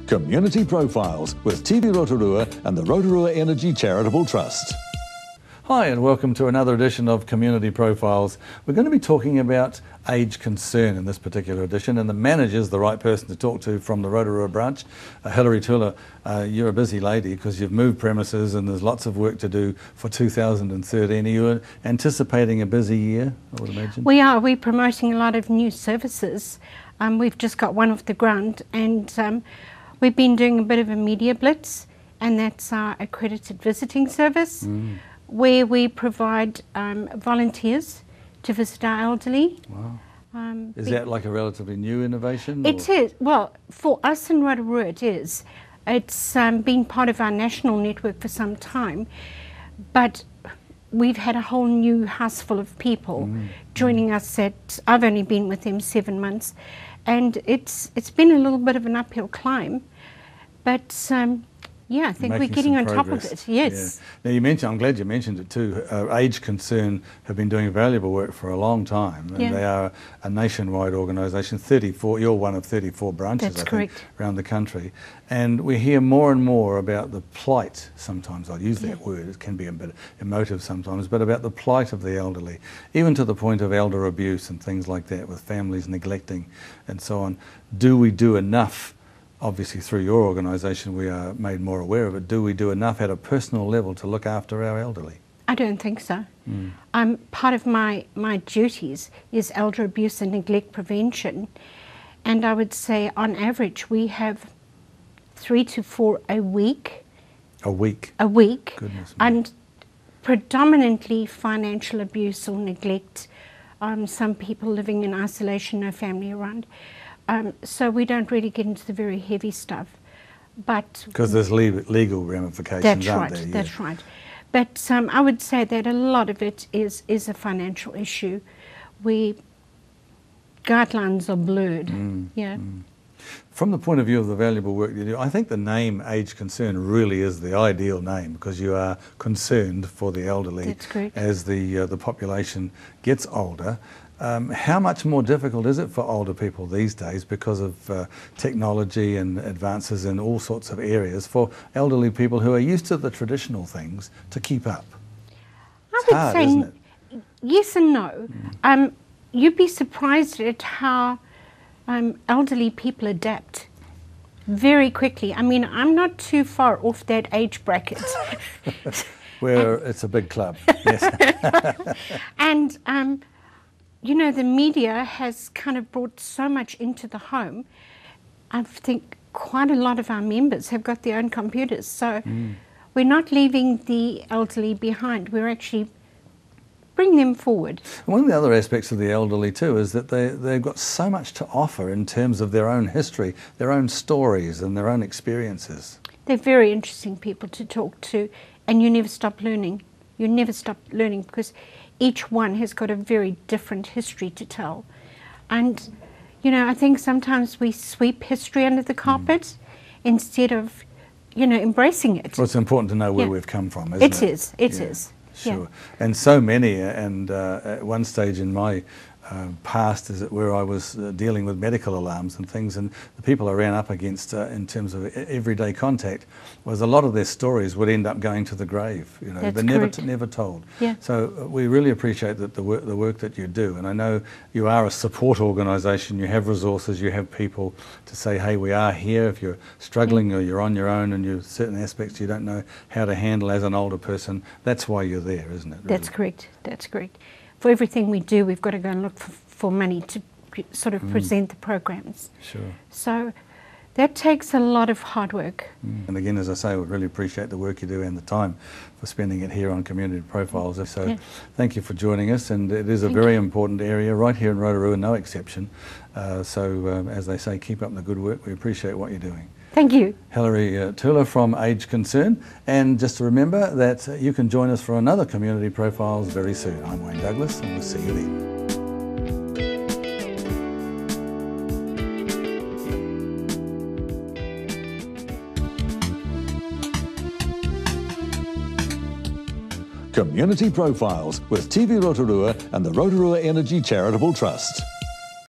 Community Profiles with TV Rotorua and the Rotorua Energy Charitable Trust. Hi and welcome to another edition of Community Profiles. We're going to be talking about age concern in this particular edition, and the manager is the right person to talk to from the Rotorua branch. Hilary Tula, you're a busy lady because you've moved premises and there's lots of work to do for 2013. Are you anticipating a busy year, I would imagine? We are. We're promoting a lot of new services. We've just got one off the ground, and we've been doing a bit of a media blitz, and that's our accredited visiting service. Where we provide volunteers to visit our elderly. Wow. Is that like a relatively new innovation? It is. Well, for us in Rotorua it is. It's been part of our national network for some time, but we've had a whole new house full of people joining us. I've only been with them 7 months, and it's been a little bit of an uphill climb, but yeah, I think we're getting on top of it, yes. Yeah. Now I'm glad you mentioned it too. Age Concern have been doing valuable work for a long time. And they are a nationwide organisation, 34, you're one of 34 branches, That's I correct. think, around the country. And we hear more and more about the plight, sometimes I'll use that word, it can be a bit emotive sometimes, but about the plight of the elderly, even to the point of elder abuse and things like that, with families neglecting and so on. Do we do enough? Obviously through your organisation we are made more aware of it. Do we do enough at a personal level to look after our elderly? I don't think so. Part of my duties is elder abuse and neglect prevention, and I would say on average we have 3 to 4 a week. A week? A week. Goodness me. And predominantly financial abuse or neglect. Some people living in isolation, no family around. So we don't really get into the very heavy stuff, but because there's legal ramifications, that's aren't right. there? That's right. But I would say that a lot of it is a financial issue. Guidelines are blurred. From the point of view of the valuable work you do, I think the name Age Concern really is the ideal name, because you are concerned for the elderly. That's correct. As the population gets older. How much more difficult is it for older people these days because of technology and advances in all sorts of areas for elderly people who are used to the traditional things to keep up? It's hard, say isn't it? Yes and no. You'd be surprised at how elderly people adapt very quickly. I mean, I'm not too far off that age bracket. Where it's a big club, yes. And you know, the media has kind of brought so much into the home. I think quite a lot of our members have got their own computers, so we're not leaving the elderly behind. We're actually bringing them forward. One of the other aspects of the elderly too is that they've got so much to offer in terms of their own history, their own stories and their own experiences. They're very interesting people to talk to, and you never stop learning. You never stop learning, because each one has got a very different history to tell. And, you know, I think sometimes we sweep history under the carpet instead of, you know, embracing it. Well, it's important to know where we've come from, isn't it? It is. Sure. And so many, and at one stage in my past, as it were, I was dealing with medical alarms and things, and the people I ran up against in terms of everyday contact was a lot of their stories would end up going to the grave. You know, That's they're correct. never told. Yeah. So we really appreciate that the work that you do, and I know you are a support organisation. You have resources, you have people to say, hey, we are here if you're struggling or you're on your own and you certain aspects you don't know how to handle as an older person. That's why you're there, isn't it? Really? That's correct. That's correct. For everything we do, we've got to go and look for money to sort of present the programs. Sure. So that takes a lot of hard work. And again, as I say, we really appreciate the work you do and the time for spending it here on Community Profiles. So thank you for joining us, and it is a very important area right here in Rotorua, no exception. So as they say, keep up the good work. We appreciate what you're doing. Thank you. Hilary Tula from Age Concern. And just to remember that you can join us for another Community Profiles very soon. I'm Wayne Douglas, and we'll see you then. Community Profiles with TV Rotorua and the Rotorua Energy Charitable Trust.